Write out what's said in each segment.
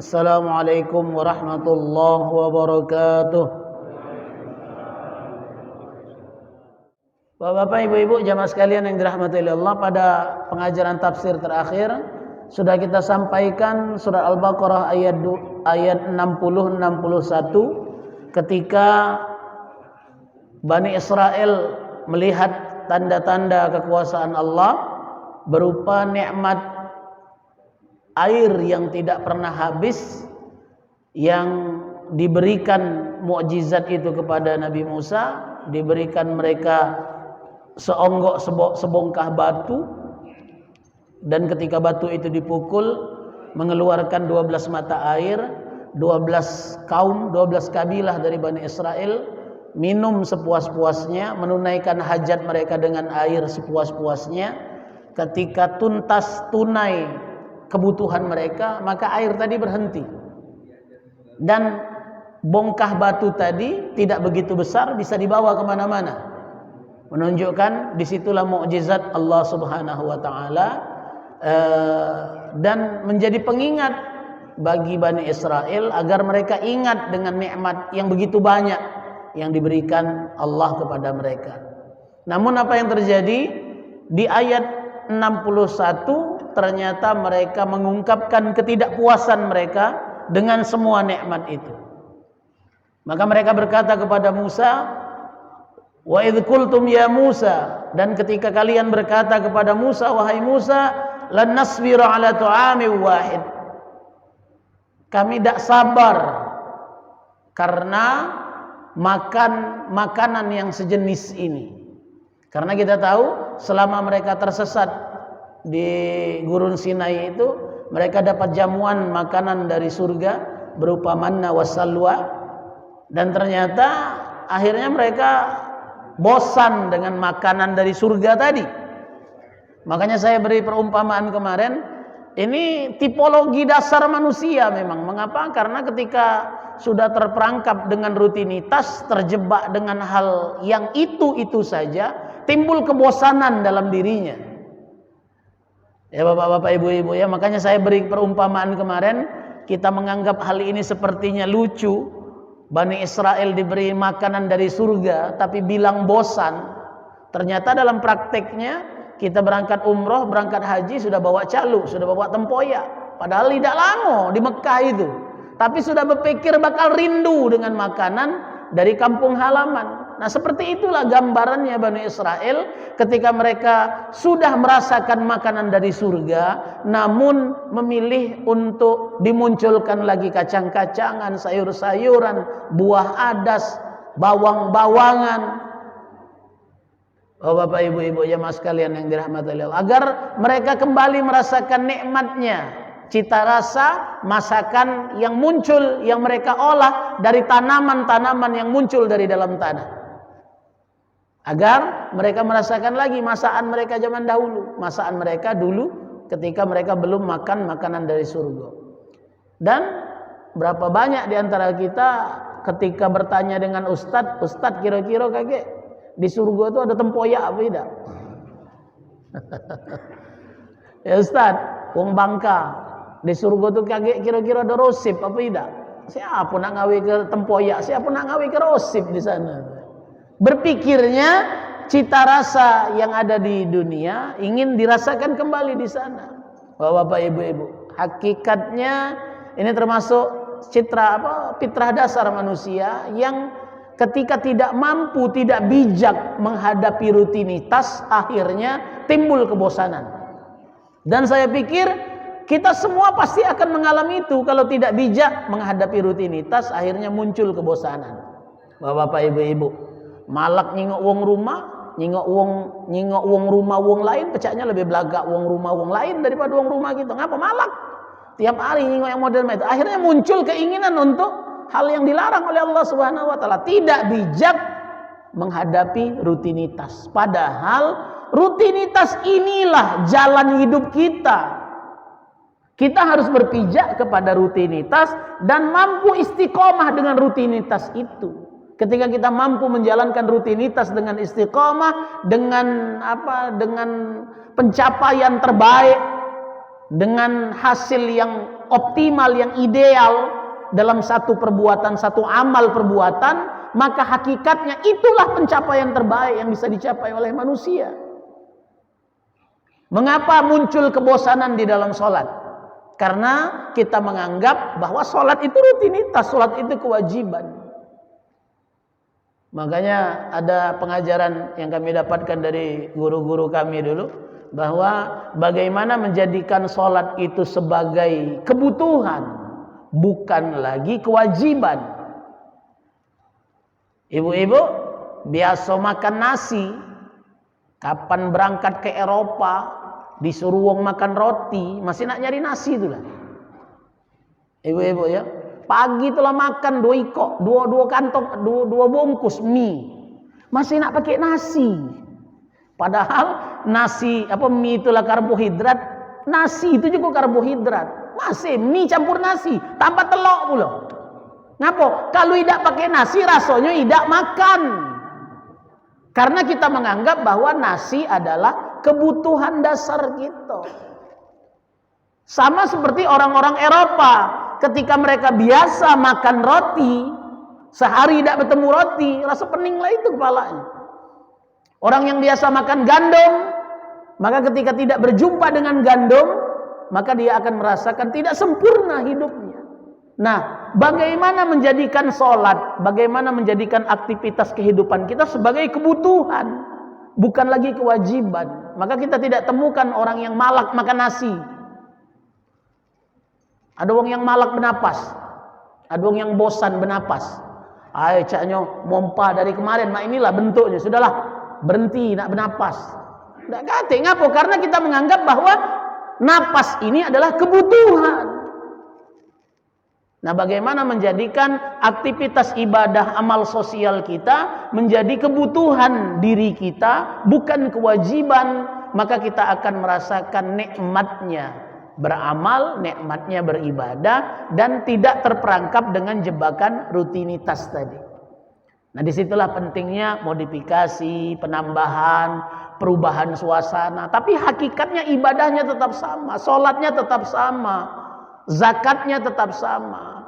Assalamualaikum warahmatullahi wabarakatuh. Bapak-bapak, ibu-ibu, jamaah sekalian yang dirahmati oleh Allah, pada pengajaran tafsir terakhir sudah kita sampaikan surah Al-Baqarah ayat 60-61 ketika Bani Israel melihat tanda-tanda kekuasaan Allah berupa nikmat air yang tidak pernah habis yang diberikan mukjizat itu kepada Nabi Musa, diberikan mereka seonggok sebongkah batu, dan ketika batu itu dipukul mengeluarkan 12 mata air. 12 kaum, 12 kabilah dari Bani Israel minum sepuas-puasnya, menunaikan hajat mereka dengan air sepuas-puasnya. Ketika tunai kebutuhan mereka, maka air tadi berhenti dan bongkah batu tadi tidak begitu besar, bisa dibawa kemana-mana, menunjukkan disitulah mukjizat Allah Subhanahu wa Ta'ala, dan menjadi pengingat bagi Bani Israel agar mereka ingat dengan nikmat yang begitu banyak yang diberikan Allah kepada mereka. Namun apa yang terjadi di ayat 61, ternyata mereka mengungkapkan ketidakpuasan mereka dengan semua nikmat itu. Maka mereka berkata kepada Musa, wa idh qultum ya Musa, dan ketika kalian berkata kepada Musa, wahai Musa, lan nasbiru ala ta'amin wahid, kami tidak sabar karena makan makanan yang sejenis ini. Karena kita tahu selama mereka tersesat di gurun Sinai itu, mereka dapat jamuan makanan dari surga berupa manna wassalwa, dan ternyata akhirnya mereka bosan dengan makanan dari surga tadi. Makanya saya beri perumpamaan kemarin, ini tipologi dasar manusia memang. Mengapa? Karena ketika sudah terperangkap dengan rutinitas, terjebak dengan hal yang itu saja, timbul kebosanan dalam dirinya. Ya bapak-bapak, ibu-ibu ya, makanya saya beri perumpamaan kemarin, kita menganggap hal ini sepertinya lucu. Bani Israel diberi makanan dari surga tapi bilang bosan. Ternyata dalam prakteknya kita berangkat umroh, berangkat haji sudah bawa caluk, sudah bawa tempoyak. Padahal tidak lama di Mekah itu, tapi sudah berpikir bakal rindu dengan makanan dari kampung halaman. Nah, seperti itulah gambarannya Bani Israel ketika mereka sudah merasakan makanan dari surga, namun memilih untuk dimunculkan lagi kacang-kacangan, sayur-sayuran, buah adas, bawang-bawangan. Oh Bapak Ibu-ibu ya mas kalian yang dirahmati Allah, agar mereka kembali merasakan nikmatnya cita rasa masakan yang muncul, yang mereka olah dari tanaman-tanaman yang muncul dari dalam tanah, agar mereka merasakan lagi masakan mereka zaman dahulu, masakan mereka dulu ketika mereka belum makan makanan dari surga. Dan berapa banyak di antara kita ketika bertanya dengan ustadz, kira-kira kakek di surga itu ada tempoyak apa tidak? Ya ustadz, wong Bangka, di surga itu kakek kira-kira ada rosip apa tidak? Siapa nak ngawi ke tempoyak, siapa nak ngawi ke rosip di sana? Berpikirnya cita rasa yang ada di dunia ingin dirasakan kembali di sana. Bapak ibu-ibu, hakikatnya ini termasuk fitrah dasar manusia yang ketika tidak mampu, tidak bijak menghadapi rutinitas, akhirnya timbul kebosanan. Dan saya pikir kita semua pasti akan mengalami itu. Kalau tidak bijak menghadapi rutinitas, akhirnya muncul kebosanan. Bapak ibu-ibu, malak nyingok wong rumah, nyingok wong rumah wong lain, pecahnya lebih belagak wong rumah wong lain daripada wong rumah kita. Ngapa malak? Tiap hari nyingok yang model itu. Akhirnya muncul keinginan untuk hal yang dilarang oleh Allah Subhanahu wa Ta'ala. Tidak bijak menghadapi rutinitas. Padahal rutinitas inilah jalan hidup kita. Kita harus berpijak kepada rutinitas dan mampu istiqomah dengan rutinitas itu. Ketika kita mampu menjalankan rutinitas dengan istiqomah, dengan pencapaian terbaik, dengan hasil yang optimal, yang ideal dalam satu perbuatan, satu amal perbuatan, maka hakikatnya itulah pencapaian terbaik yang bisa dicapai oleh manusia. Mengapa muncul kebosanan di dalam sholat? Karena kita menganggap bahwa sholat itu rutinitas, sholat itu kewajiban. Makanya ada pengajaran yang kami dapatkan dari guru-guru kami dulu, bahwa bagaimana menjadikan sholat itu sebagai kebutuhan, bukan lagi kewajiban. Ibu-ibu biasa makan nasi, kapan berangkat ke Eropa disuruh wong makan roti, masih nak nyari nasi itulah. Ibu-ibu ya, pagi telah makan 2 ikok, dua kantong, dua bungkus mie, masih nak pakai nasi. Padahal nasi mie itulah karbohidrat, nasi itu juga karbohidrat. Masih mie campur nasi, tambah telur pula. Ngapa? Kalau tidak pakai nasi rasanya tidak makan. Karena kita menganggap bahwa nasi adalah kebutuhan dasar kita. Sama seperti orang-orang Eropa, ketika mereka biasa makan roti, sehari tidak bertemu roti, rasa peninglah itu kepalanya. Orang yang biasa makan gandum, maka ketika tidak berjumpa dengan gandum, maka dia akan merasakan tidak sempurna hidupnya. Nah, bagaimana menjadikan sholat, bagaimana menjadikan aktivitas kehidupan kita sebagai kebutuhan, bukan lagi kewajiban. Maka kita tidak temukan orang yang malak makan nasi. Ada orang yang malak bernapas, ada orang yang bosan bernapas. Ay, caknya mompa dari kemarin, mak inilah bentuknya, sudahlah berhenti nak bernapas. Tidak kata, ngapa? Karena kita menganggap bahwa napas ini adalah kebutuhan. Nah, bagaimana menjadikan aktivitas ibadah amal sosial kita menjadi kebutuhan diri kita, bukan kewajiban, maka kita akan merasakan nikmatnya beramal, nikmatnya beribadah, dan tidak terperangkap dengan jebakan rutinitas tadi. Nah, disitulah pentingnya modifikasi, penambahan, perubahan suasana. Tapi hakikatnya ibadahnya tetap sama, sholatnya tetap sama, zakatnya tetap sama,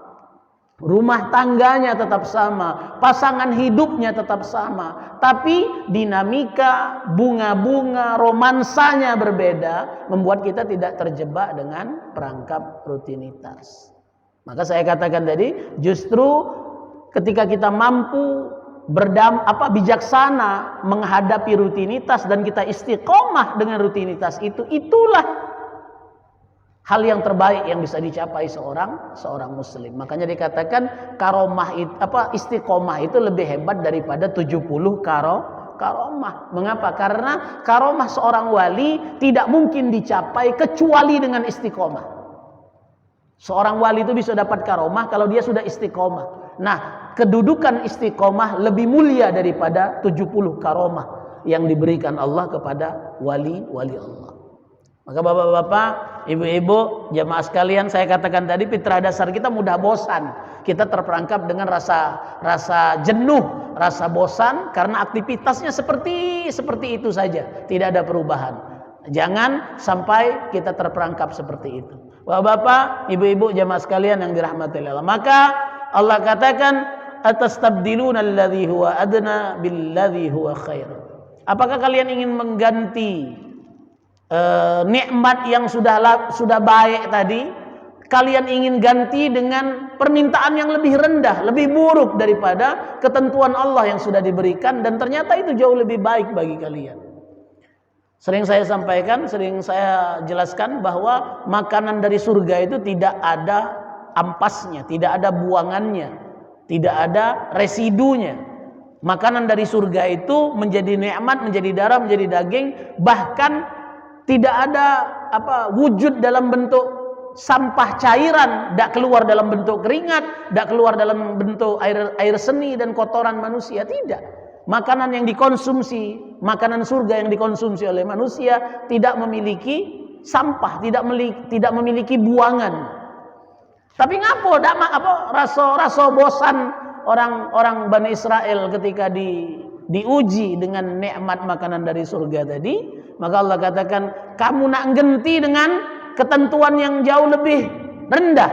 rumah tangganya tetap sama, pasangan hidupnya tetap sama. Tapi dinamika, bunga-bunga, romansanya berbeda, membuat kita tidak terjebak dengan perangkap rutinitas. Maka saya katakan tadi, justru ketika kita mampu bijaksana menghadapi rutinitas dan kita istiqomah dengan rutinitas itu, itulah hal yang terbaik yang bisa dicapai seorang muslim. Makanya dikatakan istiqomah itu lebih hebat daripada 70 karomah. Mengapa? Karena karomah seorang wali tidak mungkin dicapai kecuali dengan istiqomah. Seorang wali itu bisa dapat karomah kalau dia sudah istiqomah. Nah, kedudukan istiqomah lebih mulia daripada 70 karomah yang diberikan Allah kepada wali-wali Allah. Maka bapak-bapak, ibu-ibu, jamaah sekalian, saya katakan tadi fitrah dasar kita mudah bosan. Kita terperangkap dengan rasa jenuh, rasa bosan karena aktivitasnya seperti itu saja, tidak ada perubahan. Jangan sampai kita terperangkap seperti itu. Bapak-bapak, ibu-ibu, jamaah sekalian yang dirahmati Allah. Maka Allah katakan, atastabdiluna alladhi huwa adna billadhi huwa khair. Apakah kalian ingin mengganti nikmat yang sudah baik tadi, kalian ingin ganti dengan permintaan yang lebih rendah, lebih buruk daripada ketentuan Allah yang sudah diberikan, dan ternyata itu jauh lebih baik bagi kalian. Sering saya sampaikan, sering saya jelaskan bahwa makanan dari surga itu tidak ada ampasnya, tidak ada buangannya, tidak ada residunya. Makanan dari surga itu menjadi nikmat, menjadi darah, menjadi daging, bahkan tidak ada wujud dalam bentuk sampah cairan, tidak keluar dalam bentuk keringat, tidak keluar dalam bentuk air seni dan kotoran manusia, tidak. Makanan yang dikonsumsi, makanan surga yang dikonsumsi oleh manusia tidak memiliki sampah, tidak memiliki buangan. Tapi ngapo rasa bosan orang Bani Israel ketika diuji dengan nikmat makanan dari surga tadi? Maka Allah katakan, kamu nak ganti dengan ketentuan yang jauh lebih rendah,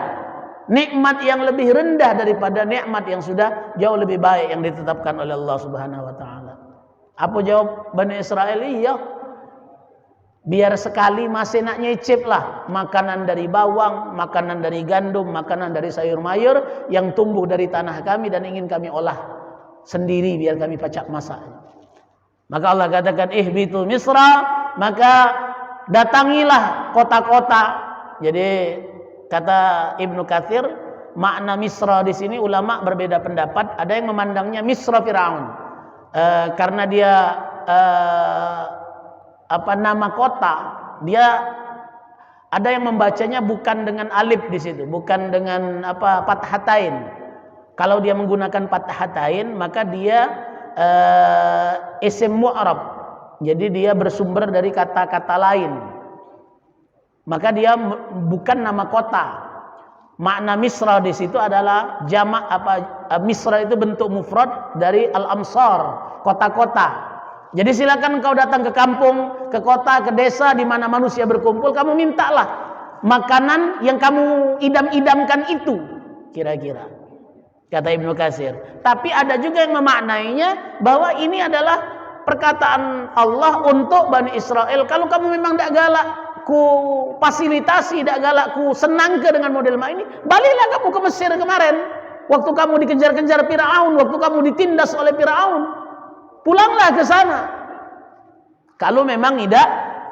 nikmat yang lebih rendah daripada nikmat yang sudah jauh lebih baik yang ditetapkan oleh Allah Subhanahu wa taala. Apa jawab Bani Israel? Iya. Biar sekali masih nak nyicip lah makanan dari bawang, makanan dari gandum, makanan dari sayur mayur yang tumbuh dari tanah kami dan ingin kami olah sendiri biar kami pacak masak. Maka Allah katakan ihbitu Misra, maka datangilah kota-kota. Jadi kata Ibnu Katsir, makna Misra di sini ulama berbeda pendapat. Ada yang memandangnya Misra Firaun karena dia nama kota, dia ada yang membacanya bukan dengan alif di situ, bukan dengan fathatain. Kalau dia menggunakan fathatain, maka dia isim mu'rab. Jadi dia bersumber dari kata-kata lain. Maka dia bukan nama kota. Makna Misra di situ adalah jamak Misra itu bentuk mufrad dari al-amsar, kota-kota. Jadi silakan kau datang ke kampung, ke kota, ke desa di mana manusia berkumpul, kamu mintalah makanan yang kamu idam-idamkan itu, kira-kira. Kata Ibnu Katsir. Tapi ada juga yang memaknainya bahwa ini adalah perkataan Allah untuk Bani Israel. Kalau kamu memang tidak galak, ku fasilitasi, tidak galak, ku senang ke dengan model ini, baliklah kamu ke Mesir kemarin. Waktu kamu dikejar-kejar Firaun, waktu kamu ditindas oleh Firaun. Pulanglah ke sana. Kalau memang tidak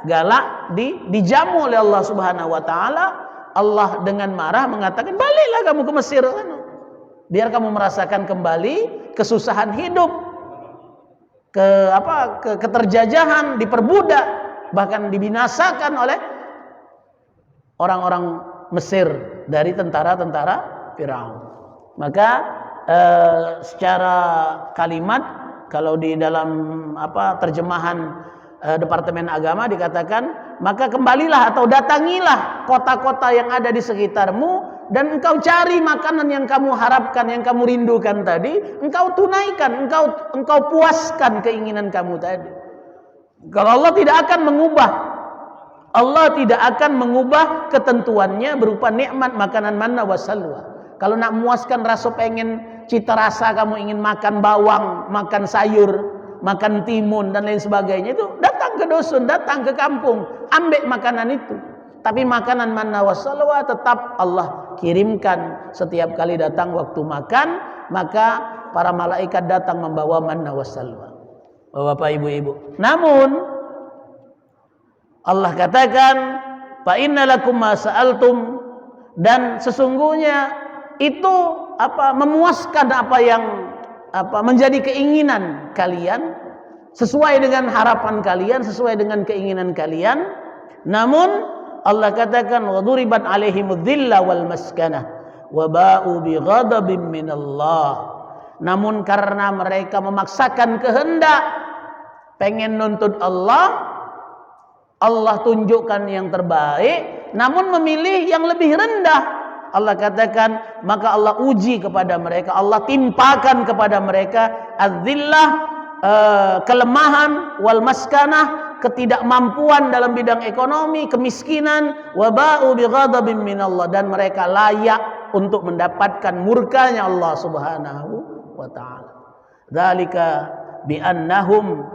galak dijamu oleh Allah Subhanahu wa taala, Allah dengan marah mengatakan, "Baliklah kamu ke Mesir sana. Biar kamu merasakan kembali kesusahan hidup, keterjajahan, diperbudak, bahkan dibinasakan oleh orang-orang Mesir dari tentara-tentara Firaun." Maka secara kalimat, kalau di dalam terjemahan Departemen Agama dikatakan, maka kembalilah atau datangilah kota-kota yang ada di sekitarmu dan engkau cari makanan yang kamu harapkan, yang kamu rindukan tadi, engkau tunaikan, engkau puaskan keinginan kamu tadi. Kalau Allah tidak akan mengubah ketentuannya berupa nikmat makanan manna wa salwa. Kalau nak memuaskan rasa pengen, cita rasa kamu ingin makan bawang, makan sayur, makan timun dan lain sebagainya, itu datang ke dusun, datang ke kampung, ambil makanan itu. Tapi makanan manna wa salwa tetap Allah kirimkan setiap kali datang waktu makan, maka para malaikat datang membawa manna wa salwa. Bapak ibu-ibu. Namun Allah katakan, fa inna lakum ma sa'altum, dan sesungguhnya itu memuaskan apa yang menjadi keinginan kalian, sesuai dengan harapan kalian, sesuai dengan keinginan kalian. Namun Allah katakan, wa duribat alaihimudz dzilla wal maskanah wa ba'u bi ghadabin minallah. Namun karena mereka memaksakan kehendak pengen nuntut Allah, Allah tunjukkan yang terbaik, namun memilih yang lebih rendah. Allah katakan, maka Allah uji kepada mereka, Allah timpakan kepada mereka adzillah, kelemahan, wal maskanah, ketidakmampuan dalam bidang ekonomi, kemiskinan, wa ba'u bi ghadabin minallah, dan mereka layak untuk mendapatkan murkanya Allah Subhanahu wa taala. Dzalika bi annahum,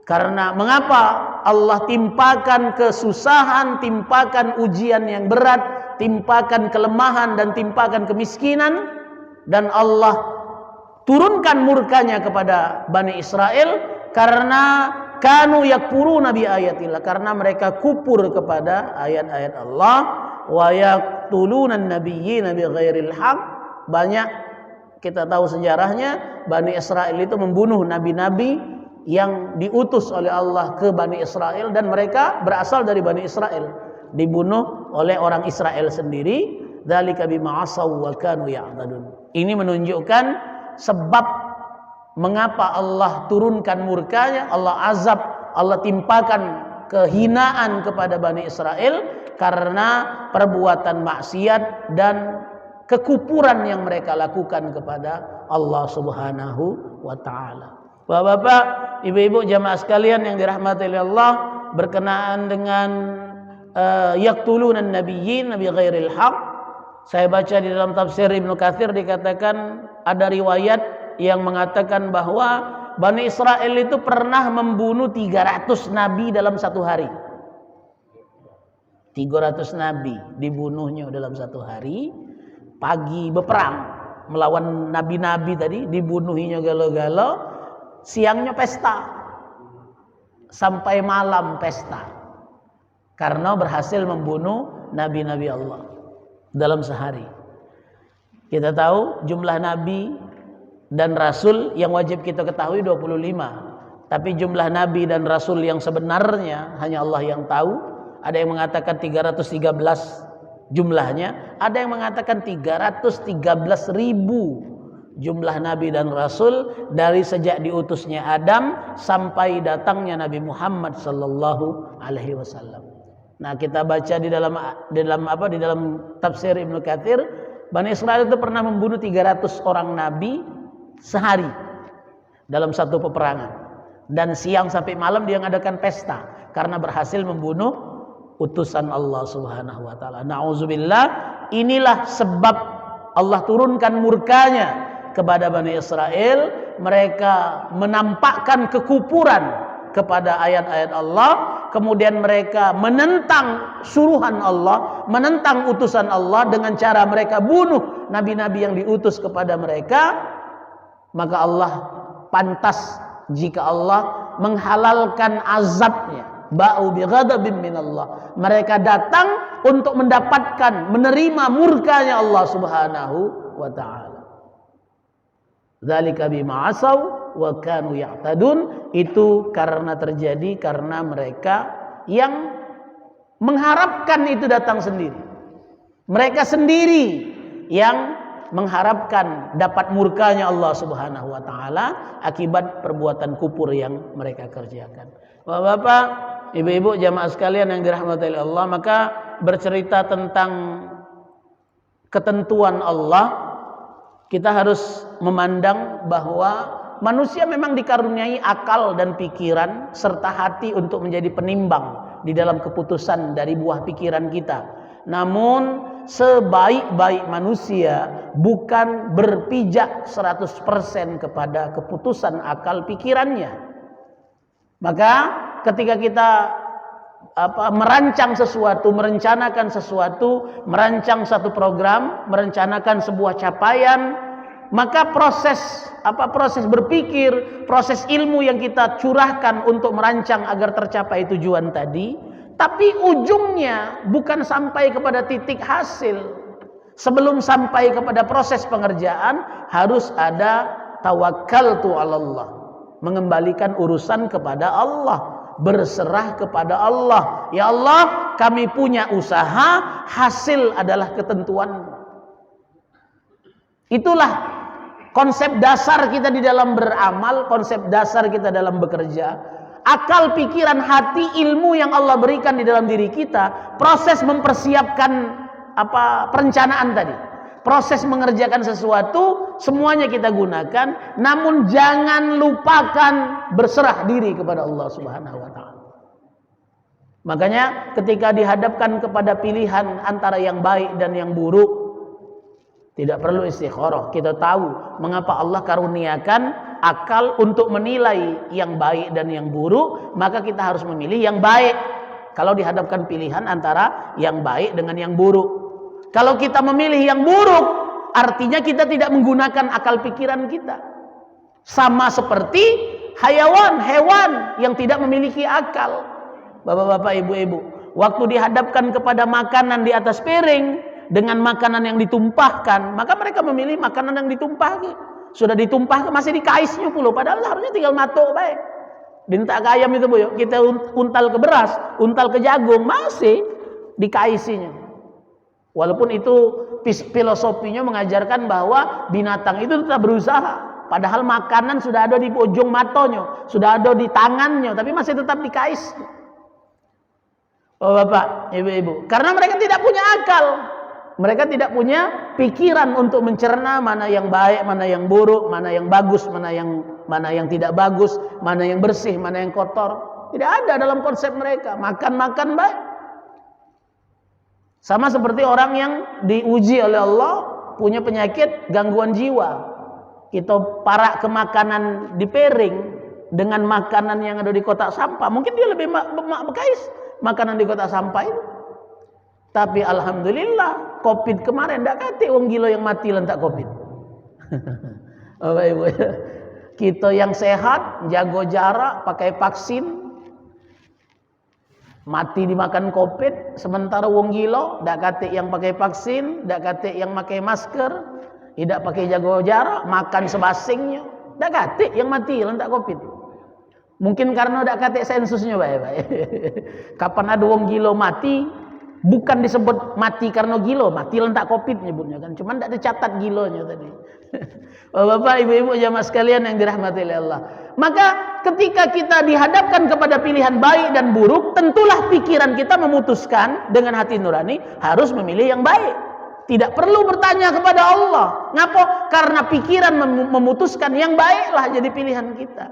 karena mengapa Allah timpakan kesusahan, timpakan ujian yang berat, timpakan kelemahan dan timpakan kemiskinan, dan Allah turunkan murkanya kepada Bani Israel karena kanu yakfuruna bi ayatillah, karena mereka kufur kepada ayat-ayat Allah, wa yaqtuluna an-nabiyyina bighairil haq. Banyak kita tahu sejarahnya, Bani Israel itu membunuh nabi-nabi yang diutus oleh Allah ke Bani Israel, dan mereka berasal dari Bani Israel, dibunuh oleh orang Israel sendiri. Dzalika bima asaw wa kanu ya'tadun. Ini menunjukkan sebab mengapa Allah turunkan murkanya, Allah azab, Allah timpakan kehinaan kepada Bani Israel karena perbuatan maksiat dan kekufuran yang mereka lakukan kepada Allah Subhanahu wa taala. Bapak-bapak, ibu-ibu, jamaah sekalian yang dirahmati oleh Allah, berkenaan dengan yaqtuluna an-nabiyyin bi ghairil haq, Saya baca di dalam tafsir Ibnu Katsir dikatakan ada riwayat yang mengatakan bahwa Bani Israel itu pernah membunuh 300 nabi dalam satu hari. 300 nabi dibunuhnya dalam satu hari. Pagi berperang melawan nabi-nabi tadi, dibunuhinya galo-galo. Siangnya pesta. Sampai malam pesta. Karena berhasil membunuh nabi-nabi Allah dalam sehari. Kita tahu jumlah nabi dan rasul yang wajib kita ketahui 25. Tapi jumlah nabi dan rasul yang sebenarnya hanya Allah yang tahu. Ada yang mengatakan 313 jumlahnya, ada yang mengatakan 313.000 jumlah nabi dan rasul dari sejak diutusnya Adam sampai datangnya Nabi Muhammad sallallahu alaihi wasallam. Nah, kita baca di dalam tafsir Ibnu Katsir, Bani Israel itu pernah membunuh 300 orang nabi sehari dalam satu peperangan. Dan siang sampai malam dia mengadakan pesta karena berhasil membunuh utusan Allah Subhanahu wa taala. Nauzubillah, inilah sebab Allah turunkan murkanya kepada Bani Israel. Mereka menampakkan kekufuran kepada ayat-ayat Allah, kemudian mereka menentang suruhan Allah, menentang utusan Allah dengan cara mereka bunuh nabi-nabi yang diutus kepada mereka. Maka Allah pantas jika Allah menghalalkan azabnya. Ba'u bi ghadabin minallah. Mereka datang untuk mendapatkan, menerima murkanya Allah Subhanahu wa taala. Dzalika bima asaw wa kanu ya'tadun. Itu karena terjadi karena mereka yang mengharapkan itu datang sendiri. Mereka sendiri yang mengharapkan dapat murkanya Allah Subhanahu wa taala akibat perbuatan kufur yang mereka kerjakan. Bapak-bapak, ibu-ibu, jamaah sekalian yang dirahmati Allah, maka bercerita tentang ketentuan Allah, kita harus memandang bahwa manusia memang dikaruniai akal dan pikiran serta hati untuk menjadi penimbang di dalam keputusan dari buah pikiran kita. Namun sebaik-baik manusia bukan berpijak 100% kepada keputusan akal pikirannya. Maka ketika kita merancang sesuatu, merencanakan sesuatu, merancang satu program, merencanakan sebuah capaian, maka proses berpikir, proses ilmu yang kita curahkan untuk merancang agar tercapai tujuan tadi, tapi ujungnya bukan sampai kepada titik hasil. Sebelum sampai kepada proses pengerjaan harus ada tawakkaltu 'alallah, mengembalikan urusan kepada Allah, berserah kepada Allah. Ya Allah, kami punya usaha, hasil adalah ketentuan. Itulah konsep dasar kita di dalam beramal, konsep dasar kita dalam bekerja. Akal, pikiran, hati, ilmu yang Allah berikan di dalam diri kita, proses mempersiapkan perencanaan tadi, proses mengerjakan sesuatu, semuanya kita gunakan. Namun jangan lupakan berserah diri kepada Allah Subhanahu wa taala. Makanya ketika dihadapkan kepada pilihan antara yang baik dan yang buruk, tidak perlu istikharah. Kita tahu mengapa Allah karuniakan akal untuk menilai yang baik dan yang buruk, maka kita harus memilih yang baik kalau dihadapkan pilihan antara yang baik dengan yang buruk. Kalau kita memilih yang buruk, artinya kita tidak menggunakan akal pikiran kita. Sama seperti hewan yang tidak memiliki akal. Bapak-bapak, ibu-ibu, waktu dihadapkan kepada makanan di atas piring dengan makanan yang ditumpahkan, maka mereka memilih makanan yang ditumpahkan. Sudah ditumpahkan masih dikaisnya pula, padahal harusnya tinggal matok baik. Dinta ke ayam itu, Bu, kita untal ke beras, untal ke jagung, masih dikaisinya. Walaupun itu filosofinya mengajarkan bahwa binatang itu tetap berusaha, padahal makanan sudah ada di ujung matonya, sudah ada di tangannya, tapi masih tetap dikais. Oh Bapak, ibu-ibu, karena mereka tidak punya akal, mereka tidak punya pikiran untuk mencerna mana yang baik, mana yang buruk, mana yang bagus, mana yang tidak bagus, mana yang bersih, mana yang kotor. Tidak ada dalam konsep mereka. Makan baik. Sama seperti orang yang diuji oleh Allah punya penyakit gangguan jiwa. Kita parak ke makanan di piring dengan makanan yang ada di kotak sampah, mungkin dia lebih bekais makanan di kotak sampah itu. Tapi alhamdulillah Covid kemarin ndak kate wong gila yang mati lentak Covid. Bapak Ibu ya. Kita yang sehat, jago jarak, pakai vaksin, mati dimakan Covid, sementara wong gila ndak kate yang pakai vaksin, ndak kate yang pakai masker, tidak pakai jago jarak, makan sebasingnya, ndak kate yang mati lentak Covid. Mungkin karena ndak kate sensusnya, Pak. Kapan ada wong gila mati, bukan disebut mati karena gilo, mati lentak Covid nyebutnya kan, cuman tidak dicatat gilonya tadi. Bapak, ibu-ibu, jamaah sekalian yang dirahmati oleh Allah. Maka ketika kita dihadapkan kepada pilihan baik dan buruk, tentulah pikiran kita memutuskan dengan hati nurani harus memilih yang baik. Tidak perlu bertanya kepada Allah. Ngapa? Karena pikiran memutuskan yang baiklah jadi pilihan kita.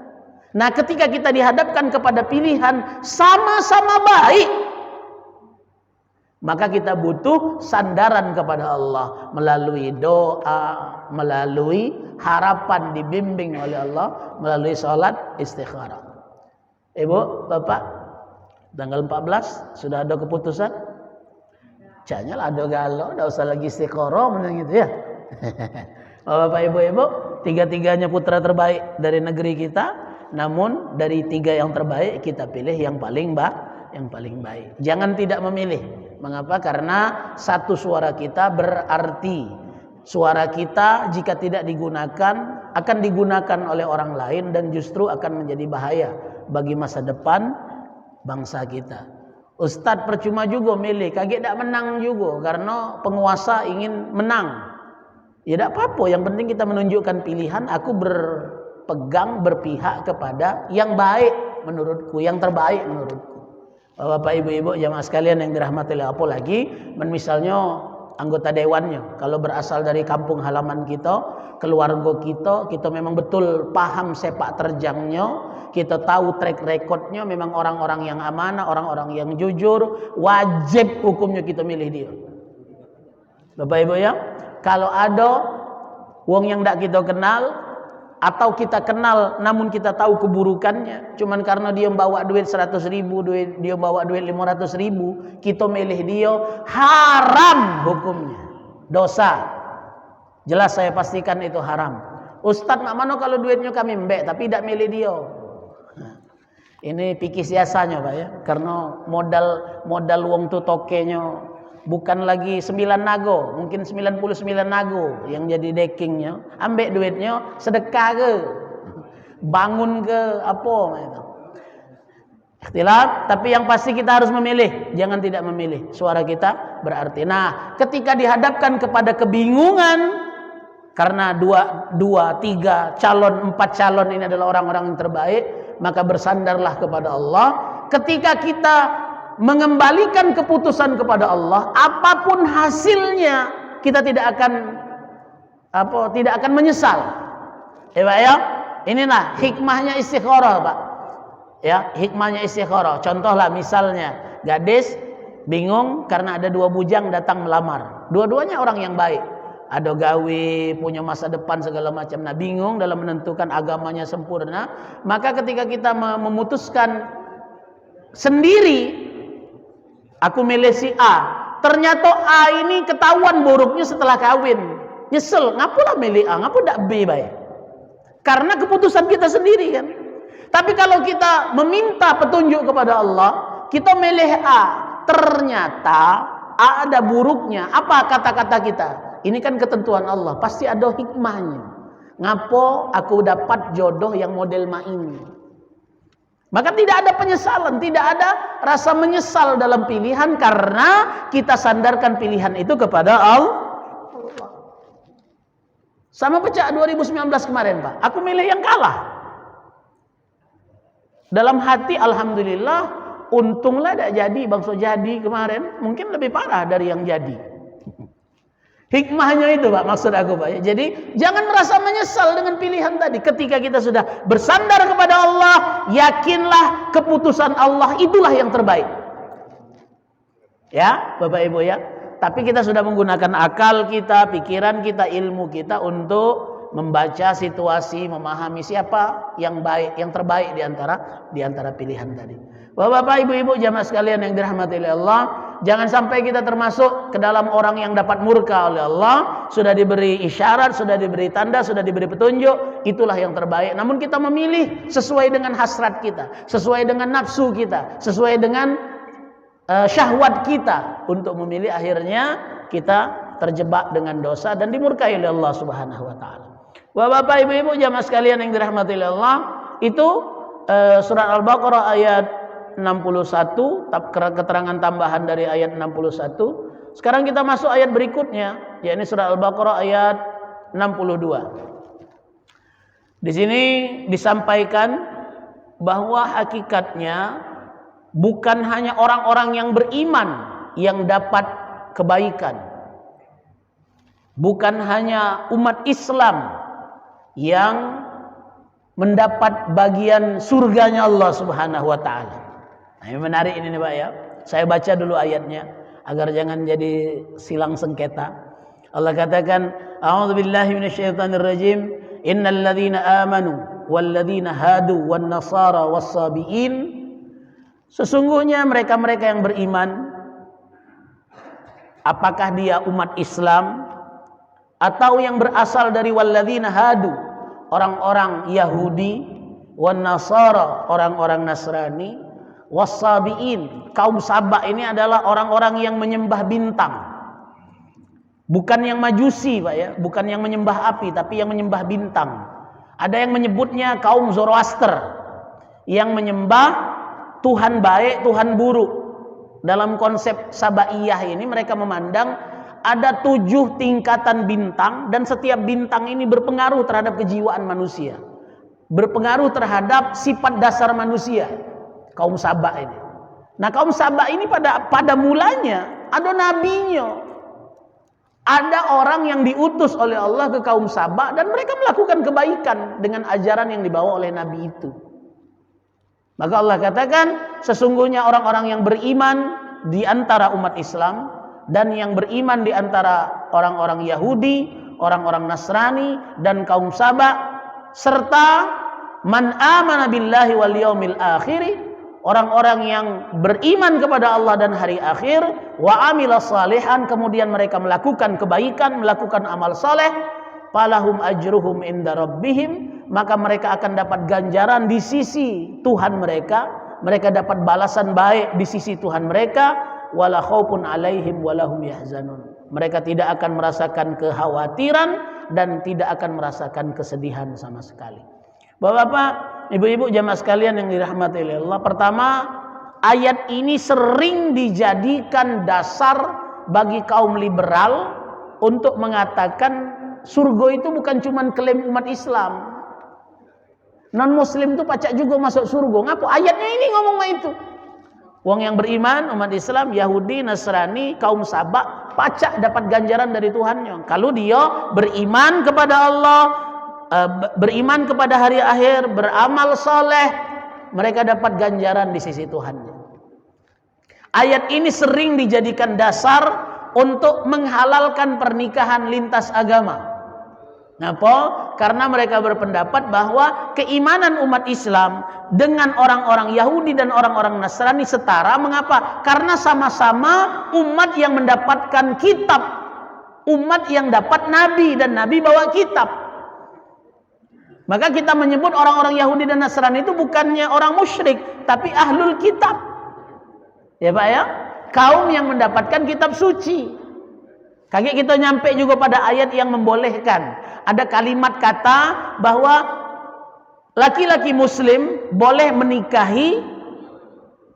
Nah, ketika kita dihadapkan kepada pilihan sama-sama baik, maka kita butuh sandaran kepada Allah melalui doa, melalui harapan dibimbing oleh Allah, melalui sholat istikharah. Ibu, Bapak, tanggal 14 sudah ada keputusan? Jangan ada galau, tidak usah lagi istikharah menang gitu ya. Bapak, Ibu, tiga-tiganya putra terbaik dari negeri kita, namun dari tiga yang terbaik kita pilih yang paling baik. Jangan tidak memilih. Mengapa? Karena satu suara kita berarti. Suara kita jika tidak digunakan akan digunakan oleh orang lain dan justru akan menjadi bahaya bagi masa depan bangsa kita. Ustadz percuma juga milih, kaget tak menang juga karena penguasa ingin menang. Ya tak apa-apa, yang penting kita menunjukkan pilihan. Aku berpihak kepada yang baik menurutku, yang terbaik menurutku. Bapak, ibu-ibu, jamaah sekalian yang dirahmati Allah, apalagi misalnya anggota dewannya kalau berasal dari kampung halaman kita, keluarga kita memang betul paham sepak terjangnya, kita tahu track recordnya, memang orang-orang yang amanah, orang-orang yang jujur, wajib hukumnya kita milih dia. Bapak Ibu ya, kalau ada wong yang tidak kita kenal atau kita kenal namun kita tahu keburukannya, cuman karena dia bawa duit 100.000, dia bawa duit 500.000, kita milih dia, haram hukumnya, dosa. Jelas saya pastikan itu haram. Ustadz mak mano kalau duitnya kami mbek tapi tidak milih dia. Nah, ini pikir siasanya Pak ya, karena modal wong tu tokenya bukan lagi 9 nago, mungkin 99 nago yang jadi deckingnya. Ambek duitnya sedekah ke, bangun ke apa gitu. Ikhtilaf, tapi yang pasti kita harus memilih, jangan tidak memilih. Suara kita berarti. Nah, ketika dihadapkan kepada kebingungan karena 2, 3 calon, 4 calon ini adalah orang-orang yang terbaik, maka bersandarlah kepada Allah. Ketika kita mengembalikan keputusan kepada Allah, apapun hasilnya kita tidak akan menyesal. Pak ya, inilah hikmahnya istikharah, Pak. Ya, hikmahnya istikharah. Contohlah misalnya gadis bingung karena ada 2 bujang datang melamar. Dua-duanya orang yang baik, ada gawe, punya masa depan segala macam. Nah, bingung dalam menentukan agamanya sempurna. Maka ketika kita memutuskan sendiri, aku milih si A, ternyata A ini ketahuan buruknya setelah kawin, nyesel, ngapalah milih A, ngapa tidak B baik? Karena keputusan kita sendiri kan. Tapi kalau kita meminta petunjuk kepada Allah, kita milih A, ternyata A ada buruknya, apa kata-kata kita? Ini kan ketentuan Allah, pasti ada hikmahnya. Ngapo aku dapat jodoh yang model ini? Maka tidak ada penyesalan, tidak ada rasa menyesal dalam pilihan karena kita sandarkan pilihan itu kepada Allah. Sama pecah 2019 kemarin, Pak. Aku milih yang kalah. Dalam hati alhamdulillah, untunglah tidak jadi, bangsa jadi kemarin, mungkin lebih parah dari yang jadi. Hikmahnya itu Pak, maksud aku Pak. Jadi jangan merasa menyesal dengan pilihan tadi. Ketika kita sudah bersandar kepada Allah, yakinlah keputusan Allah itulah yang terbaik. Ya, Bapak Ibu ya. Tapi kita sudah menggunakan akal kita, pikiran kita, ilmu kita untuk membaca situasi, memahami siapa yang baik, yang terbaik di antara pilihan tadi. Bapak-bapak, ibu-ibu, jamaah sekalian yang dirahmati oleh Allah, jangan sampai kita termasuk ke dalam orang yang dapat murka oleh Allah. Sudah diberi isyarat, sudah diberi tanda, sudah diberi petunjuk, itulah yang terbaik. Namun kita memilih sesuai dengan hasrat kita, sesuai dengan nafsu kita, sesuai dengan syahwat kita untuk memilih, akhirnya kita terjebak dengan dosa dan dimurkai oleh Allah Subhanahu wa taala. Bapak, ibu-ibu, jamaah sekalian yang dirahmati oleh Allah, itu surat Al-Baqarah ayat 61, keterangan tambahan dari ayat 61. Sekarang kita masuk ayat berikutnya, yakni surat Al-Baqarah ayat 62. Di sini disampaikan bahwa hakikatnya bukan hanya orang-orang yang beriman yang dapat kebaikan. Bukan hanya umat Islam yang mendapat bagian surganya Allah Subhanahu wa taala. Nah, ini menarik ini nih Pak ya. Saya baca dulu ayatnya agar jangan jadi silang sengketa. Allah katakan, "A'udzubillahi minasyaitonirrajim. Innal ladzina amanu wal ladzina hadu wan nasara was-sabiin." Sesungguhnya mereka-mereka yang beriman, apakah dia umat Islam atau yang berasal dari walladzina hadu, orang-orang Yahudi, wan Nasara, orang-orang Nasrani, was-sabiin, kaum Sabak ini adalah orang-orang yang menyembah bintang. Bukan yang Majusi, Pak ya, bukan yang menyembah api, tapi yang menyembah bintang. Ada yang menyebutnya kaum Zoroaster yang menyembah Tuhan baik, Tuhan buruk. Dalam konsep Sabaiyah ini mereka memandang ada 7 tingkatan bintang dan setiap bintang ini berpengaruh terhadap kejiwaan manusia, berpengaruh terhadap sifat dasar manusia. Kaum Sabak ini. Nah, kaum Sabak ini pada mulanya ada nabinya. Ada orang yang diutus oleh Allah ke kaum Sabak dan mereka melakukan kebaikan dengan ajaran yang dibawa oleh nabi itu. Maka Allah katakan, sesungguhnya orang-orang yang beriman di antara umat Islam dan yang beriman di antara orang-orang Yahudi, orang-orang Nasrani dan kaum Sabak, serta man amana billahi wal yaumil akhir, orang-orang yang beriman kepada Allah dan hari akhir, wa amila salihan, kemudian mereka melakukan kebaikan, melakukan amal saleh, falahum ajruhum inda rabbihim, maka mereka akan dapat ganjaran di sisi Tuhan mereka, mereka dapat balasan baik di sisi Tuhan mereka, wala khaufun alaihim walahum yahzanun. Mereka tidak akan merasakan kekhawatiran dan tidak akan merasakan kesedihan sama sekali. Bapak-bapak, ibu-ibu, jamaah sekalian yang dirahmati oleh Allah, pertama, ayat ini sering dijadikan dasar bagi kaum liberal untuk mengatakan surga itu bukan cuma klaim umat Islam. Non-muslim itu pacak juga masuk surga. Ngapa? Ayatnya ini ngomong itu. Wong yang beriman, umat Islam, Yahudi, Nasrani, kaum Sabak, pacak dapat ganjaran dari Tuhannya. Kalau dia beriman kepada Allah, beriman kepada hari akhir, beramal soleh, mereka dapat ganjaran di sisi Tuhannya. Ayat ini sering dijadikan dasar untuk menghalalkan pernikahan lintas agama. Kenapa? Karena mereka berpendapat bahwa keimanan umat Islam dengan orang-orang Yahudi dan orang-orang Nasrani setara. Mengapa? Karena sama-sama umat yang mendapatkan kitab, umat yang dapat nabi dan nabi bawa kitab. Maka kita menyebut orang-orang Yahudi dan Nasrani itu bukannya orang musyrik, tapi ahlul kitab. Ya Pak ya? Kaum yang mendapatkan kitab suci. Kayak kita nyampe juga pada ayat yang membolehkan. Ada kalimat kata bahwa laki-laki muslim boleh menikahi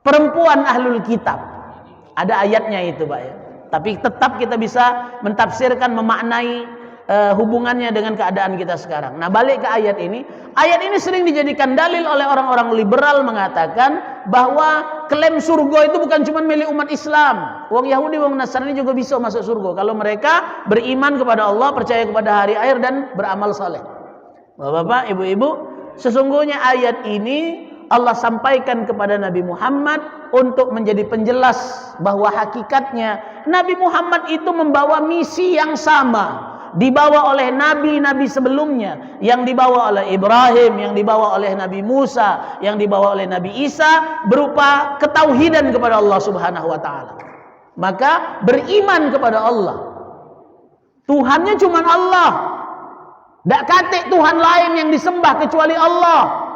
perempuan ahlul kitab. Ada ayatnya itu Pak ya. Tapi tetap kita bisa mentafsirkan, memaknai hubungannya dengan keadaan kita sekarang. Nah, balik ke ayat ini. Ayat ini sering dijadikan dalil oleh orang-orang liberal mengatakan bahwa klaim surga itu bukan cuma milik umat Islam. Wong Yahudi, wong Nasrani juga bisa masuk surga kalau mereka beriman kepada Allah, percaya kepada hari akhir dan beramal saleh. Bapak-bapak, ibu-ibu, sesungguhnya ayat ini Allah sampaikan kepada Nabi Muhammad untuk menjadi penjelas bahwa hakikatnya Nabi Muhammad itu membawa misi yang sama, dibawa oleh nabi-nabi sebelumnya, yang dibawa oleh Ibrahim, yang dibawa oleh Nabi Musa, yang dibawa oleh Nabi Isa, berupa ketauhidan kepada Allah Subhanahu wa taala. Maka beriman kepada Allah. Tuhannya cuma Allah. Tak kate Tuhan lain yang disembah kecuali Allah.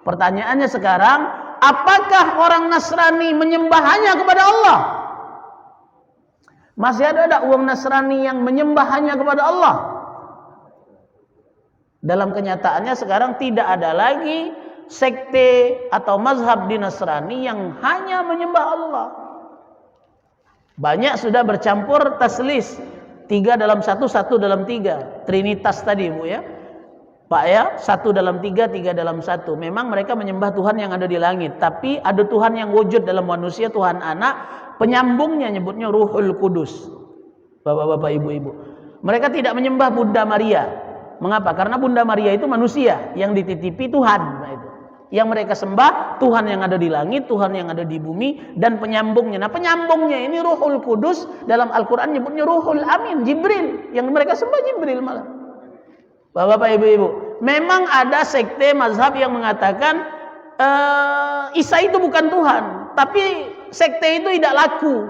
Pertanyaannya sekarang, apakah orang Nasrani menyembah hanya kepada Allah? Masih ada orang Nasrani yang menyembah hanya kepada Allah? Dalam kenyataannya sekarang tidak ada lagi sekte atau mazhab di Nasrani yang hanya menyembah Allah. Banyak sudah bercampur taslis, 3 dalam 1, 1 dalam 3, Trinitas tadi Bu ya, Pak ya, 1 dalam 3, 3 dalam 1. Memang mereka menyembah Tuhan yang ada di langit, tapi ada Tuhan yang wujud dalam manusia, Tuhan anak. Penyambungnya nyebutnya Ruhul Kudus. Bapak-bapak, ibu-ibu, mereka tidak menyembah Bunda Maria. Mengapa? Karena Bunda Maria itu manusia yang dititipi Tuhan. Nah, itu yang mereka sembah Tuhan yang ada di langit, Tuhan yang ada di bumi, dan penyambungnya. Nah, penyambungnya ini Ruhul Kudus. Dalam Al-Quran nyebutnya Ruhul Amin, Jibril. Yang mereka sembah Jibril malah. Bapak-bapak, ibu-ibu, memang ada sekte mazhab yang mengatakan Isa itu bukan Tuhan, tapi sekte itu tidak laku.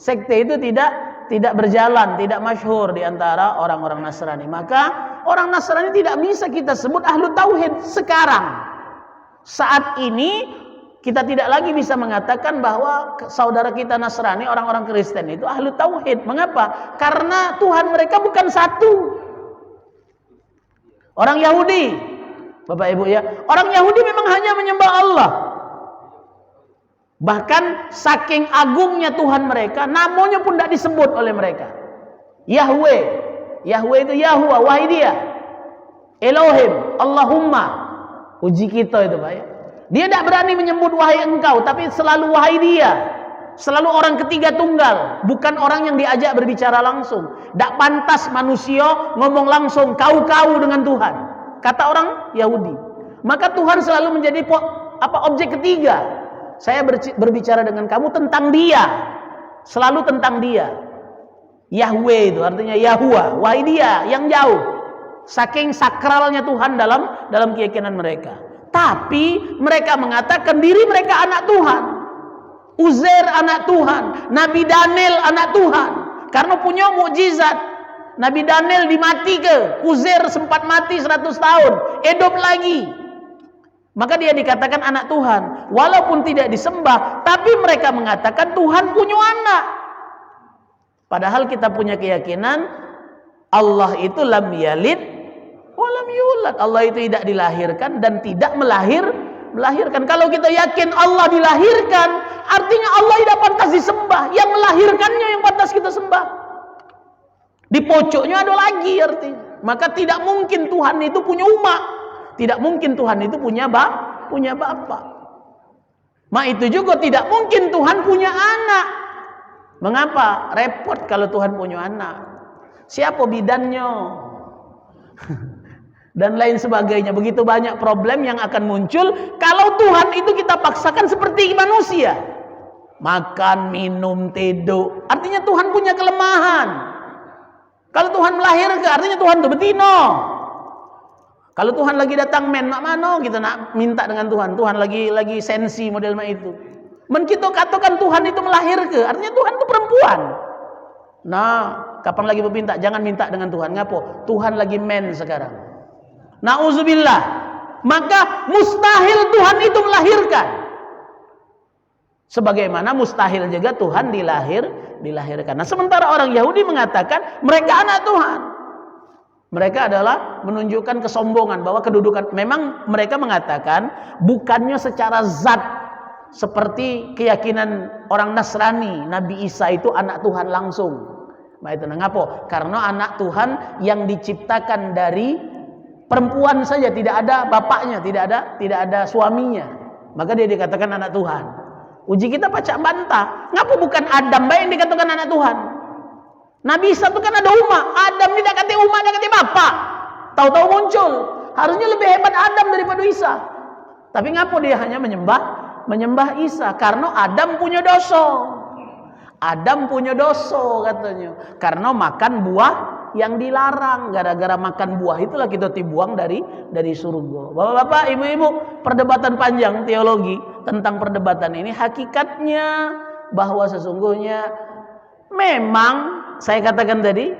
Sekte itu tidak berjalan, tidak masyhur di antara orang-orang Nasrani. Maka orang Nasrani tidak bisa kita sebut ahlu tauhid sekarang. Saat ini kita tidak lagi bisa mengatakan bahwa saudara kita Nasrani, orang-orang Kristen itu ahlu tauhid. Mengapa? Karena Tuhan mereka bukan satu. Orang Yahudi, Bapak Ibu ya, orang Yahudi memang hanya menyembah Allah. Bahkan saking agungnya Tuhan mereka, namanya pun tidak disebut oleh mereka. Yahweh, Yahweh itu Yahuwah, wahai dia. Elohim, Allahumma, uji kita itu Pak ya. Dia tidak berani menyebut wahai engkau, tapi selalu wahai dia. Selalu orang ketiga tunggal, bukan orang yang diajak berbicara langsung. Tak pantas manusia ngomong langsung kau-kau dengan Tuhan, kata orang Yahudi. Maka Tuhan selalu menjadi objek ketiga. Saya berbicara dengan kamu tentang dia, selalu tentang dia. Yahweh itu artinya Yahuwah, wahai dia yang jauh. Saking sakralnya Tuhan dalam keyakinan mereka. Tapi mereka mengatakan diri mereka anak Tuhan. Uzair anak Tuhan, Nabi Daniel anak Tuhan, karena punya mukjizat. Nabi Daniel dimati ke, Uzair sempat mati 100 tahun, hidup lagi. Maka dia dikatakan anak Tuhan, walaupun tidak disembah, tapi mereka mengatakan Tuhan punya anak. Padahal kita punya keyakinan Allah itu lam yalid walam yulad. Allah itu tidak dilahirkan dan tidak melahirkan. Kalau kita yakin Allah dilahirkan, artinya Allah tidak pantas disembah. Yang melahirkannya yang pantas kita sembah. Di pojoknya ada lagi artinya. Maka tidak mungkin Tuhan itu punya umat. Tidak mungkin Tuhan itu punya bapak. Itu juga tidak mungkin Tuhan punya anak. Mengapa? Repot kalau Tuhan punya anak. Siapa bidannya? Dan lain sebagainya. Begitu banyak problem yang akan muncul kalau Tuhan itu kita paksakan seperti manusia. Makan, minum, tidur. Artinya Tuhan punya kelemahan. Kalau Tuhan melahirkan, artinya Tuhan itu betino. Kalau Tuhan lagi datang mak mano, kita nak minta dengan Tuhan. Tuhan lagi sensi model itu. Men kita katakan Tuhan itu melahirkan, artinya Tuhan itu perempuan. Nah, kapan lagi berminta? Jangan minta dengan Tuhan. Ngapo? Tuhan lagi men sekarang. Nauzubillah. Maka mustahil Tuhan itu melahirkan. Sebagaimana mustahil juga Tuhan dilahirkan. Nah, sementara orang Yahudi mengatakan mereka anak Tuhan. Mereka adalah menunjukkan kesombongan bahwa kedudukan. Memang mereka mengatakan bukannya secara zat seperti keyakinan orang Nasrani, Nabi Isa itu anak Tuhan langsung. Nah, itu ngapo? Karena anak Tuhan yang diciptakan dari perempuan saja, tidak ada bapaknya, tidak ada suaminya. Maka dia dikatakan anak Tuhan. Uji kita pacak bantah. Ngapo bukan Adam yang dikatakan anak Tuhan? Nabi Isa itu kan ada umat. Adam tidak kata umat, dia kata bapak. Tahu-tahu muncul. Harusnya lebih hebat Adam daripada Isa. Tapi ngapo dia hanya menyembah Isa? Karena Adam punya dosa. Adam punya dosa katanya. Karena makan buah yang dilarang. Gara-gara makan buah itulah kita dibuang dari surga. Bapak-bapak, ibu-ibu, perdebatan panjang teologi tentang perdebatan ini. Hakikatnya bahwa sesungguhnya memang saya katakan tadi,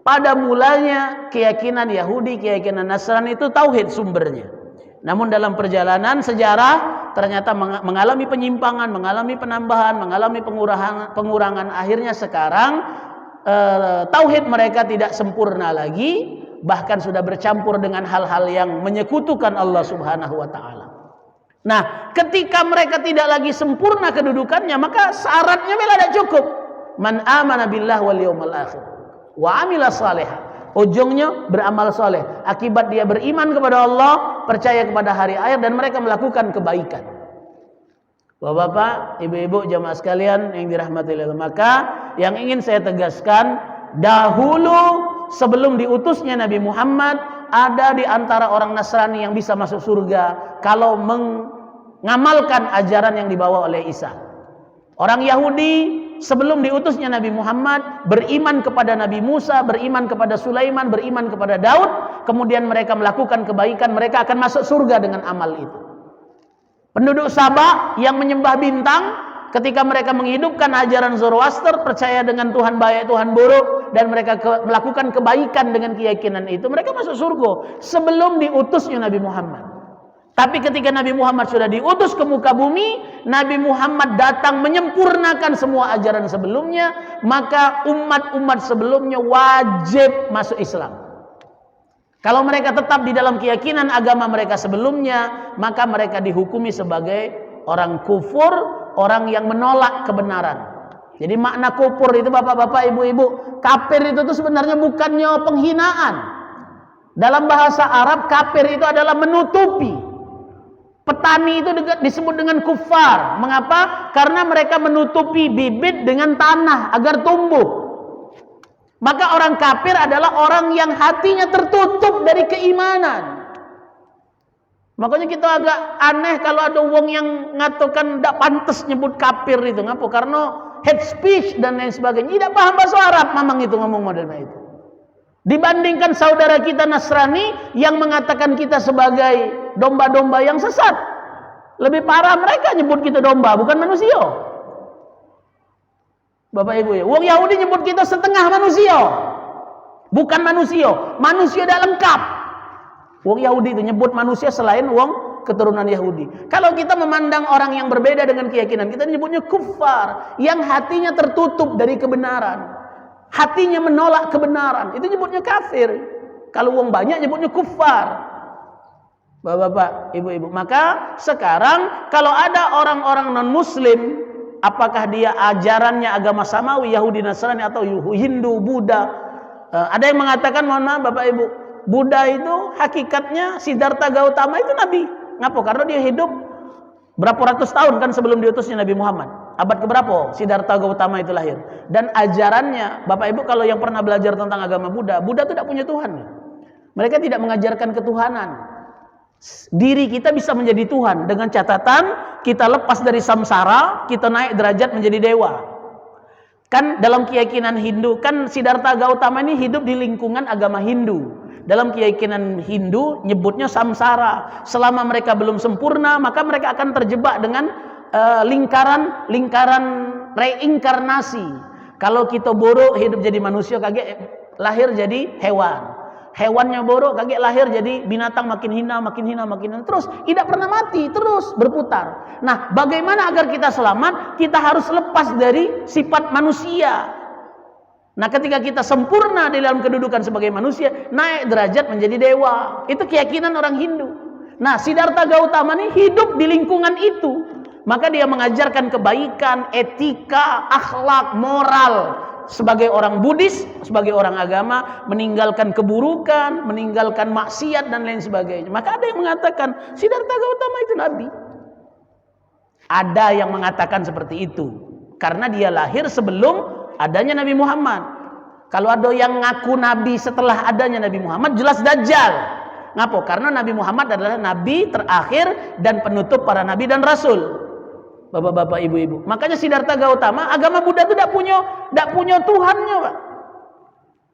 pada mulanya keyakinan Yahudi, keyakinan Nasrani itu tauhid sumbernya. Namun dalam perjalanan sejarah ternyata mengalami penyimpangan, mengalami penambahan, mengalami pengurangan. Akhirnya sekarang tauhid mereka tidak sempurna lagi, bahkan sudah bercampur dengan hal-hal yang menyekutukan Allah Subhanahu wa taala. Nah, ketika mereka tidak lagi sempurna kedudukannya, maka syaratnya tidak cukup. Man amana billah wal yawmal akhir wa amila salihah. Ujungnya beramal soleh. Akibat dia beriman kepada Allah, percaya kepada hari akhir, dan mereka melakukan kebaikan. Bapak-bapak, ibu-ibu, jamaah sekalian yang dirahmati Allah, maka yang ingin saya tegaskan, dahulu sebelum diutusnya Nabi Muhammad, ada di antara orang Nasrani yang bisa masuk surga kalau mengamalkan ajaran yang dibawa oleh Isa. Orang Yahudi sebelum diutusnya Nabi Muhammad beriman kepada Nabi Musa, beriman kepada Sulaiman, beriman kepada Daud, kemudian mereka melakukan kebaikan, mereka akan masuk surga dengan amal itu. Penduduk Sabah yang menyembah bintang, ketika mereka menghidupkan ajaran Zoroaster, percaya dengan Tuhan baik, Tuhan buruk, dan mereka melakukan kebaikan dengan keyakinan itu, mereka masuk surga sebelum diutusnya Nabi Muhammad. Tapi ketika Nabi Muhammad sudah diutus ke muka bumi, Nabi Muhammad datang menyempurnakan semua ajaran sebelumnya, maka umat-umat sebelumnya wajib masuk Islam. Kalau mereka tetap di dalam keyakinan agama mereka sebelumnya, maka mereka dihukumi sebagai orang kufur, orang yang menolak kebenaran. Jadi makna kufur itu, bapak-bapak, ibu-ibu, kafir itu tuh sebenarnya bukannya penghinaan. Dalam bahasa Arab, kafir itu adalah menutupi. Petani itu disebut dengan kufar. Mengapa? Karena mereka menutupi bibit dengan tanah agar tumbuh. Maka orang kafir adalah orang yang hatinya tertutup dari keimanan. Makanya kita agak aneh kalau ada wong yang ngatakan tidak pantas nyebut kafir itu. Ngapa? Karena hate speech dan lain sebagainya. Tidak paham bahasa Arab memang itu ngomong modelnya itu. Dibandingkan saudara kita Nasrani yang mengatakan kita sebagai domba-domba yang sesat. Lebih parah mereka nyebut kita domba, bukan manusia. Bapak Ibu ya, wong Yahudi nyebut kita setengah manusia. Bukan manusia, manusia tidak lengkap. Wong Yahudi itu nyebut manusia selain wong keturunan Yahudi. Kalau kita memandang orang yang berbeda dengan keyakinan, kita nyebutnya kufar, yang hatinya tertutup dari kebenaran. Hatinya menolak kebenaran, itu nyebutnya kafir. Kalau wong banyak nyebutnya kufar. Bapak-bapak, ibu-ibu, maka sekarang kalau ada orang-orang non-muslim, apakah dia ajarannya agama samawi, Yahudi, Nasrani, atau Hindu, Buddha, ada yang mengatakan, mohon maaf Bapak Ibu, Buddha itu hakikatnya Siddhartha Gautama itu nabi. Ngapa? Karena dia hidup berapa ratus tahun kan sebelum diutusnya Nabi Muhammad. Abad keberapa Siddhartha Gautama itu lahir. Dan ajarannya, Bapak Ibu kalau yang pernah belajar tentang agama Buddha, Buddha tidak punya Tuhan. Mereka tidak mengajarkan ketuhanan. Diri kita bisa menjadi Tuhan dengan catatan kita lepas dari samsara, kita naik derajat menjadi dewa. Kan dalam keyakinan Hindu, kan Siddhartha Gautama ini hidup di lingkungan agama Hindu. Dalam keyakinan Hindu nyebutnya samsara. Selama mereka belum sempurna, maka mereka akan terjebak dengan lingkaran reinkarnasi. Kalau kita buruk hidup jadi manusia, kaget lahir jadi hewan. Hewannya buruk, kaget lahir jadi binatang, makin hina, terus tidak pernah mati, terus berputar. Nah, bagaimana agar kita selamat? Kita harus lepas dari sifat manusia. Nah, ketika kita sempurna di dalam kedudukan sebagai manusia, naik derajat menjadi dewa. Itu keyakinan orang Hindu. Nah, Siddhartha Gautama ini hidup di lingkungan itu. Maka dia mengajarkan kebaikan, etika, akhlak, moral. Sebagai orang Buddhis, sebagai orang agama, meninggalkan keburukan, meninggalkan maksiat dan lain sebagainya. Maka ada yang mengatakan Siddhartha Gautama itu nabi. Ada yang mengatakan seperti itu karena dia lahir sebelum adanya Nabi Muhammad. Kalau ada yang ngaku nabi setelah adanya Nabi Muhammad, jelas Dajjal. Ngapo? Karena Nabi Muhammad adalah nabi terakhir dan penutup para nabi dan rasul. Bapak-bapak, ibu-ibu. Makanya Siddhartha Gautama, agama Buddha itu tidak punya Tuhannya, Pak.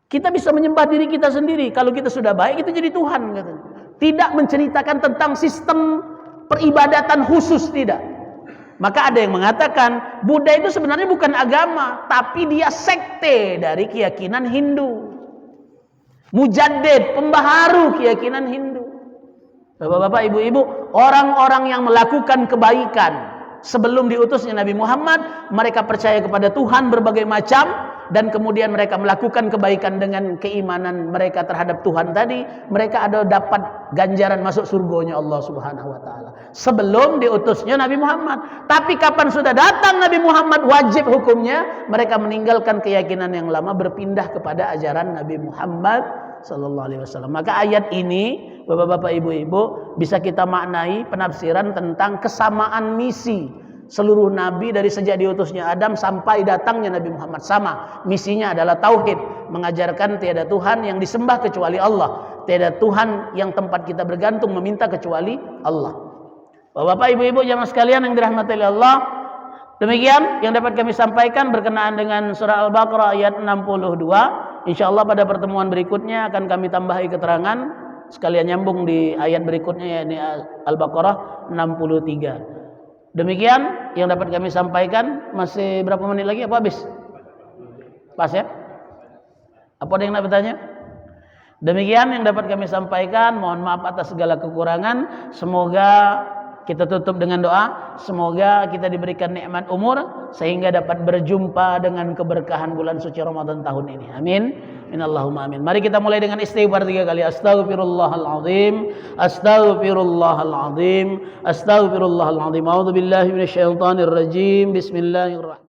Kita bisa menyembah diri kita sendiri. Kalau kita sudah baik, itu jadi Tuhan. Katanya. Tidak menceritakan tentang sistem peribadatan khusus, tidak. Maka ada yang mengatakan Buddha itu sebenarnya bukan agama, tapi dia sekte dari keyakinan Hindu. Mujaddid, pembaharu keyakinan Hindu. Bapak-bapak, ibu-ibu, orang-orang yang melakukan kebaikan sebelum diutusnya Nabi Muhammad, mereka percaya kepada Tuhan berbagai macam, dan kemudian mereka melakukan kebaikan dengan keimanan mereka terhadap Tuhan tadi, mereka ada dapat ganjaran masuk surganya Allah Subhanahu wa taala sebelum diutusnya Nabi Muhammad. Tapi kapan sudah datang Nabi Muhammad, wajib hukumnya mereka meninggalkan keyakinan yang lama, berpindah kepada ajaran Nabi Muhammad sallallahu alaihi wasallam. Maka ayat ini, Bapak-bapak, ibu-ibu, bisa kita maknai penafsiran tentang kesamaan misi seluruh nabi dari sejak diutusnya Adam sampai datangnya Nabi Muhammad. Sama, misinya adalah tauhid, mengajarkan tiada Tuhan yang disembah kecuali Allah, tiada Tuhan yang tempat kita bergantung meminta kecuali Allah. Bapak-bapak, ibu-ibu, jamaah sekalian yang dirahmati oleh Allah, demikian yang dapat kami sampaikan berkenaan dengan surah Al-Baqarah ayat 62. Insyaallah pada pertemuan berikutnya akan kami tambahi keterangan sekalian nyambung di ayat berikutnya, yakni Al-Baqarah 63. Demikian yang dapat kami sampaikan. Masih berapa menit lagi? Apa habis? Pas ya? Apa ada yang nak bertanya? Demikian yang dapat kami sampaikan. Mohon maaf atas segala kekurangan. Semoga kita tutup dengan doa. Semoga kita diberikan nikmat umur sehingga dapat berjumpa dengan keberkahan bulan suci Ramadan tahun ini. Amin. Minallahumma amin. Mari kita mulai dengan istighfar 3 kali. Astaghfirullahaladzim, astaghfirullahaladzim, astaghfirullahaladzim. A'udzubillahi minasyaitonir rajim. Bismillahirrahmanirrahim.